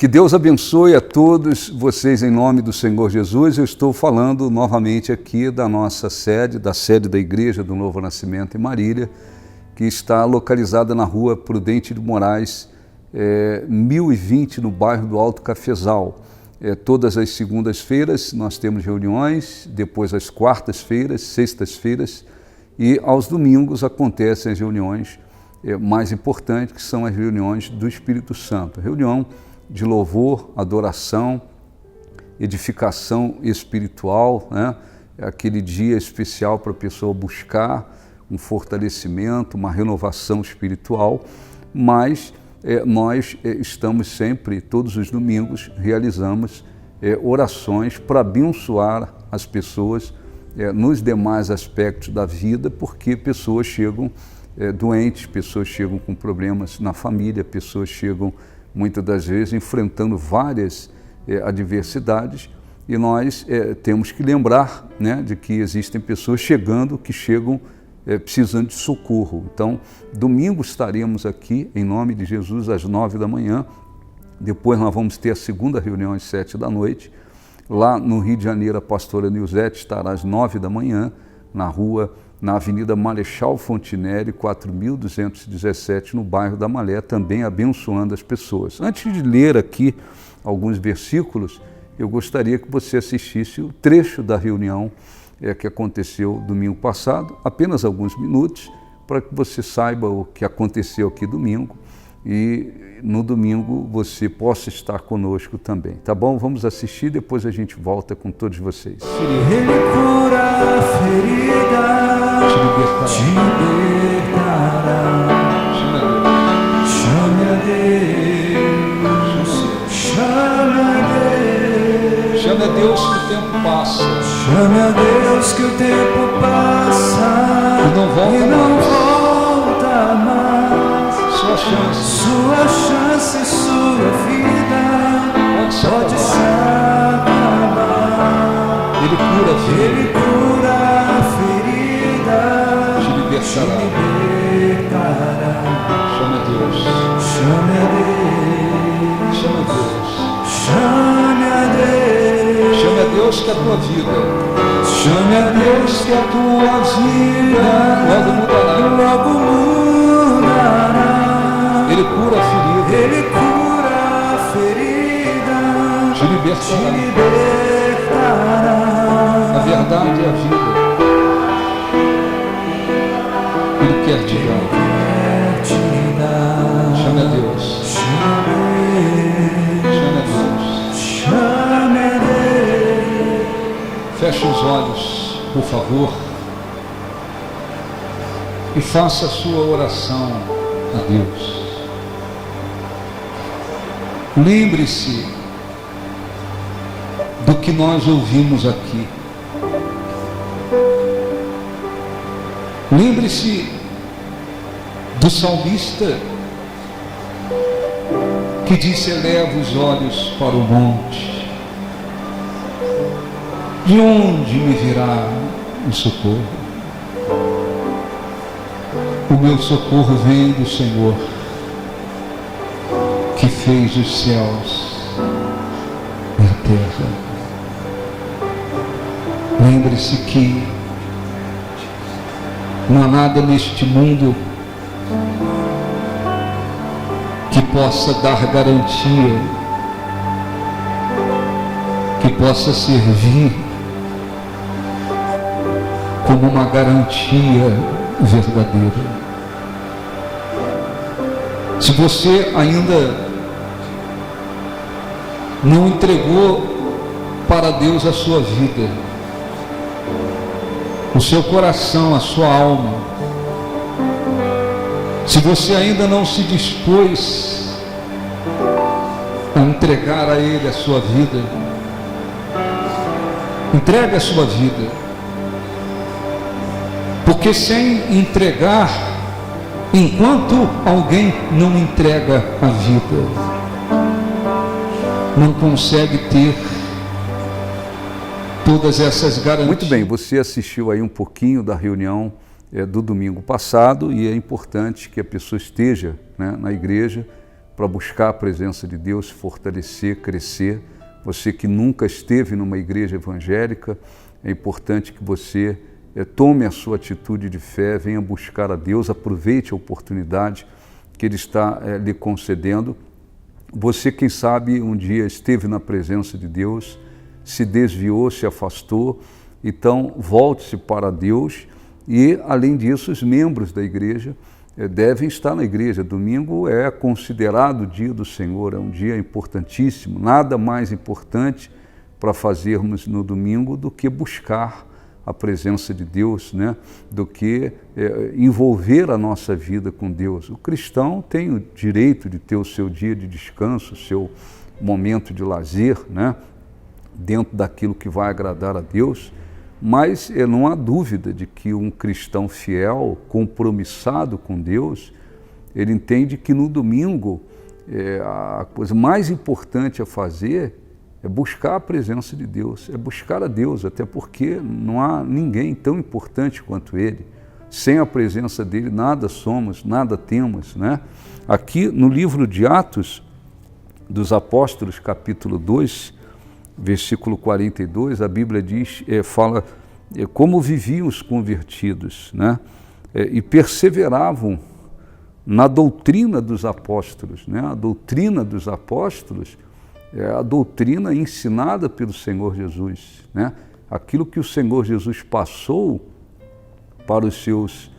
Que Deus abençoe a todos vocês em nome do Senhor Jesus. Eu estou falando novamente aqui da nossa sede, da sede da Igreja do Novo Nascimento em Marília, que está localizada na rua Prudente de Moraes, 1020, no bairro do Alto Cafezal. Todas as segundas-feiras nós temos reuniões, depois às quartas-feiras, sextas-feiras e aos domingos acontecem as reuniões mais importantes, que são as reuniões do Espírito Santo. Reunião de louvor, adoração, edificação espiritual, né? É aquele dia especial para a pessoa buscar um fortalecimento, uma renovação espiritual, mas nós estamos sempre, todos os domingos, realizamos orações para abençoar as pessoas nos demais aspectos da vida, porque pessoas chegam doentes, pessoas chegam com problemas na família, pessoas chegam muitas das vezes enfrentando várias adversidades, e nós temos que lembrar, né, de que existem pessoas que chegam precisando de socorro. Então, domingo estaremos aqui, em nome de Jesus, às 9 da manhã, depois nós vamos ter a segunda reunião às 7 da noite, lá no Rio de Janeiro a pastora Nilzete estará às 9 da manhã, na Avenida Marechal Fontinelli, 4217, no bairro da Malé, também abençoando as pessoas. Antes de ler aqui alguns versículos, eu gostaria que você assistisse o trecho da reunião que aconteceu domingo passado, apenas alguns minutos, para que você saiba o que aconteceu aqui domingo e no domingo você possa estar conosco também, tá bom? Vamos assistir, depois a gente volta com todos vocês. Ele cura a ferida, te libertará. Chame a Deus, chame a Deus. Chame a Deus que o tempo passa. Chame a Deus que o tempo passa E não volta mais. Sua chance, sua vida pode se acabar. Ele cura a ferida. Ele cura a ferida, Te libertará. Chame a Deus. Chame a Deus. Chame a Deus. Chame a Deus. Chame a Deus que a tua vida Chame a Deus que a tua vida logo mudará. Ele cura a ferida. Ele cura a ferida, Te libertará. A verdade é a vida. Ele quer te dar. Chame a Deus. Chame a Deus. Chame a Deus. Feche os olhos, por favor, e faça a sua oração a Deus. Lembre-se do que nós ouvimos aqui. Lembre-se do salmista que disse: eleva os olhos para o monte. De onde me virá o socorro? O meu socorro vem do Senhor, que fez os céus e a terra. Lembre-se que não há nada neste mundo que possa dar garantia, que possa servir como uma garantia verdadeira. Se você ainda não entregou para Deus a sua vida, o seu coração, a sua alma, se você ainda não se dispôs a entregar a Ele a sua vida, entregue a sua vida, porque sem entregar, enquanto alguém não entrega a vida, não consegue ter todas essas garantias. Muito bem, você assistiu aí um pouquinho da reunião do domingo passado, e é importante que a pessoa esteja, né, na igreja para buscar a presença de Deus, se fortalecer, crescer. Você que nunca esteve numa igreja evangélica, é importante que você tome a sua atitude de fé, venha buscar a Deus, aproveite a oportunidade que Ele está lhe concedendo. Você, quem sabe, um dia esteve na presença de Deus, se desviou, se afastou, então volte-se para Deus e, além disso, os membros da igreja devem estar na igreja. Domingo é considerado o dia do Senhor, é um dia importantíssimo, nada mais importante para fazermos no domingo do que buscar a presença de Deus, né? Do que envolver a nossa vida com Deus. O cristão tem o direito de ter o seu dia de descanso, o seu momento de lazer, né? Dentro daquilo que vai agradar a Deus, mas não há dúvida de que um cristão fiel, compromissado com Deus, ele entende que no domingo a coisa mais importante a fazer é buscar a presença de Deus, é buscar a Deus, até porque não há ninguém tão importante quanto Ele. Sem a presença dEle nada somos, nada temos, né? Aqui no livro de Atos dos Apóstolos, capítulo 2, versículo 42, a Bíblia diz, fala como viviam os convertidos, né? E perseveravam na doutrina dos apóstolos, né? A doutrina dos apóstolos é a doutrina ensinada pelo Senhor Jesus, né? Aquilo que o Senhor Jesus passou para os seus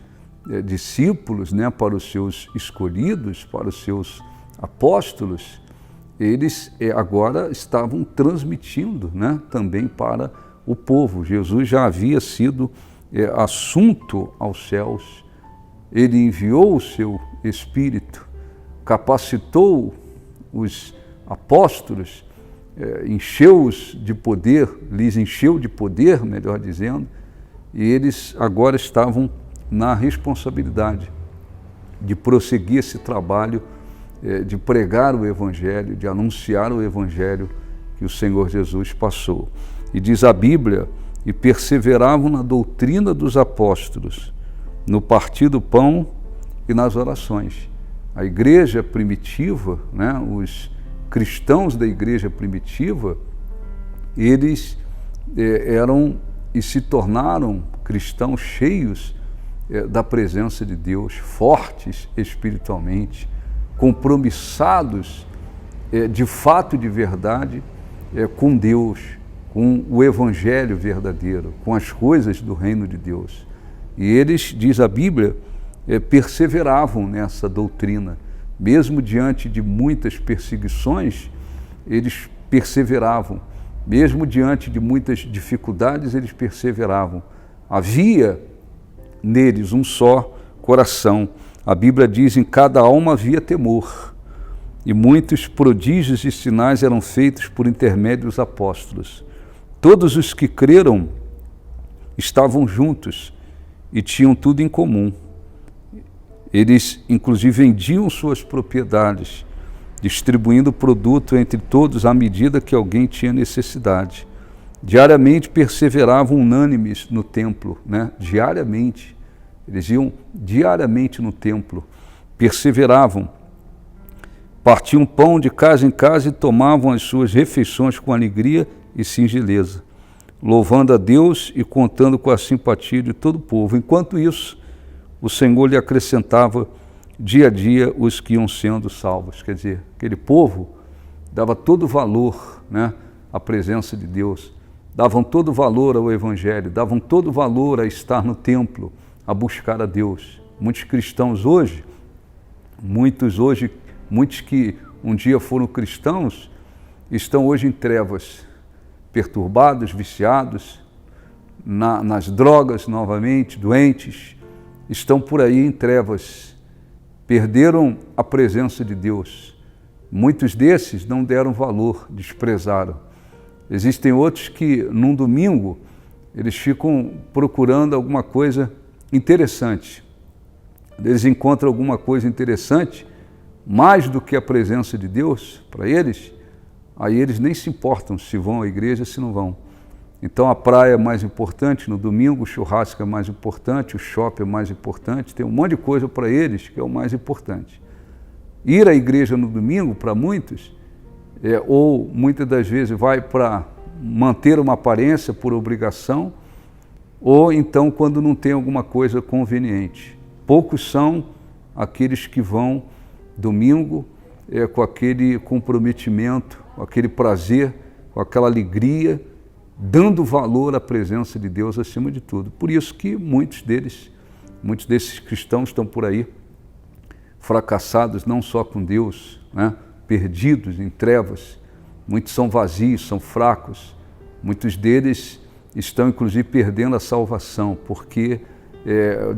discípulos, né? Para os seus escolhidos, para os seus apóstolos, eles agora estavam transmitindo, né, também para o povo. Jesus já havia sido assunto aos céus, Ele enviou o seu Espírito, capacitou os apóstolos, encheu-os de poder, lhes encheu de poder, melhor dizendo, e eles agora estavam na responsabilidade de prosseguir esse trabalho, de pregar o Evangelho, de anunciar o Evangelho que o Senhor Jesus passou. E diz a Bíblia, e perseveravam na doutrina dos apóstolos, no partir do pão e nas orações. A igreja primitiva, né, os cristãos da igreja primitiva, eles eram e se tornaram cristãos cheios da presença de Deus, fortes espiritualmente, compromissados de fato e de verdade com Deus, com o Evangelho verdadeiro, com as coisas do reino de Deus. E eles, diz a Bíblia, perseveravam nessa doutrina, mesmo diante de muitas perseguições, eles perseveravam, mesmo diante de muitas dificuldades, eles perseveravam. Havia neles um só coração. A Bíblia diz, em cada alma havia temor, e muitos prodígios e sinais eram feitos por intermédio dos apóstolos. Todos os que creram estavam juntos e tinham tudo em comum. Eles, inclusive, vendiam suas propriedades, distribuindo o produto entre todos à medida que alguém tinha necessidade. Diariamente perseveravam unânimes no templo, né? Diariamente. Eles iam diariamente no templo, perseveravam, partiam pão de casa em casa e tomavam as suas refeições com alegria e singeleza, louvando a Deus e contando com a simpatia de todo o povo. Enquanto isso, o Senhor lhe acrescentava dia a dia os que iam sendo salvos. Quer dizer, aquele povo dava todo valor, né, à presença de Deus, davam todo valor ao Evangelho, davam todo valor a estar no templo, a buscar a Deus. Muitos cristãos hoje, muitos que um dia foram cristãos, estão hoje em trevas, perturbados, viciados, nas drogas novamente, doentes, estão por aí em trevas, perderam a presença de Deus. Muitos desses não deram valor, desprezaram. Existem outros que, num domingo, eles ficam procurando alguma coisa interessante. Eles encontram alguma coisa interessante, mais do que a presença de Deus para eles, aí eles nem se importam se vão à igreja, se não vão. Então a praia é mais importante, no domingo o churrasco é mais importante, o shopping é mais importante, tem um monte de coisa para eles que é o mais importante. Ir à igreja no domingo, para muitos, ou muitas das vezes vai para manter uma aparência por obrigação, ou então quando não tem alguma coisa conveniente. Poucos são aqueles que vão domingo com aquele comprometimento, com aquele prazer, com aquela alegria, dando valor à presença de Deus acima de tudo. Por isso que muitos desses cristãos estão por aí, fracassados não só com Deus, né? Perdidos em trevas, muitos são vazios, são fracos, muitos deles estão inclusive perdendo a salvação, porque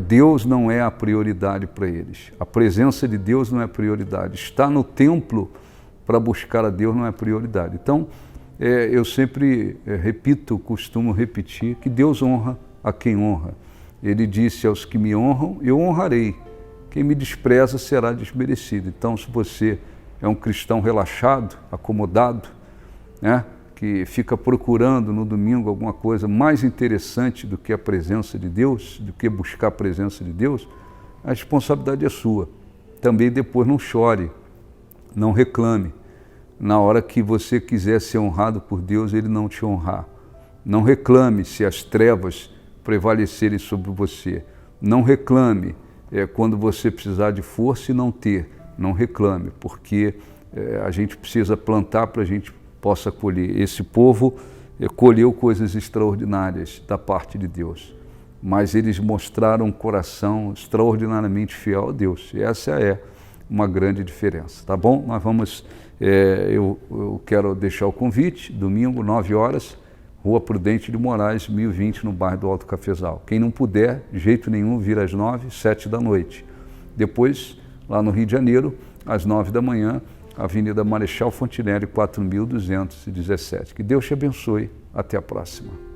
Deus não é a prioridade para eles, a presença de Deus não é prioridade, estar no templo para buscar a Deus não é prioridade. Então, eu sempre costumo repetir que Deus honra a quem honra. Ele disse: aos que me honram, eu honrarei. Quem me despreza será desmerecido. Então, se você é um cristão relaxado, acomodado, né, que fica procurando no domingo alguma coisa mais interessante do que a presença de Deus, do que buscar a presença de Deus, a responsabilidade é sua. Também depois não chore, não reclame. Na hora que você quiser ser honrado por Deus, Ele não te honrar. Não reclame se as trevas prevalecerem sobre você. Não reclame quando você precisar de força e não ter. Não reclame, porque a gente precisa plantar para a gente possa colher. Esse povo colheu coisas extraordinárias da parte de Deus, mas eles mostraram um coração extraordinariamente fiel a Deus. E essa é uma grande diferença, tá bom? Nós vamos, eu quero deixar o convite, domingo, 9 horas, Rua Prudente de Moraes, 1020, no bairro do Alto Cafezal. Quem não puder, de jeito nenhum, vir às 9, 7 da noite. Depois, lá no Rio de Janeiro, às 9 da manhã, Avenida Marechal Fontinelli, 4217. Que Deus te abençoe. Até a próxima.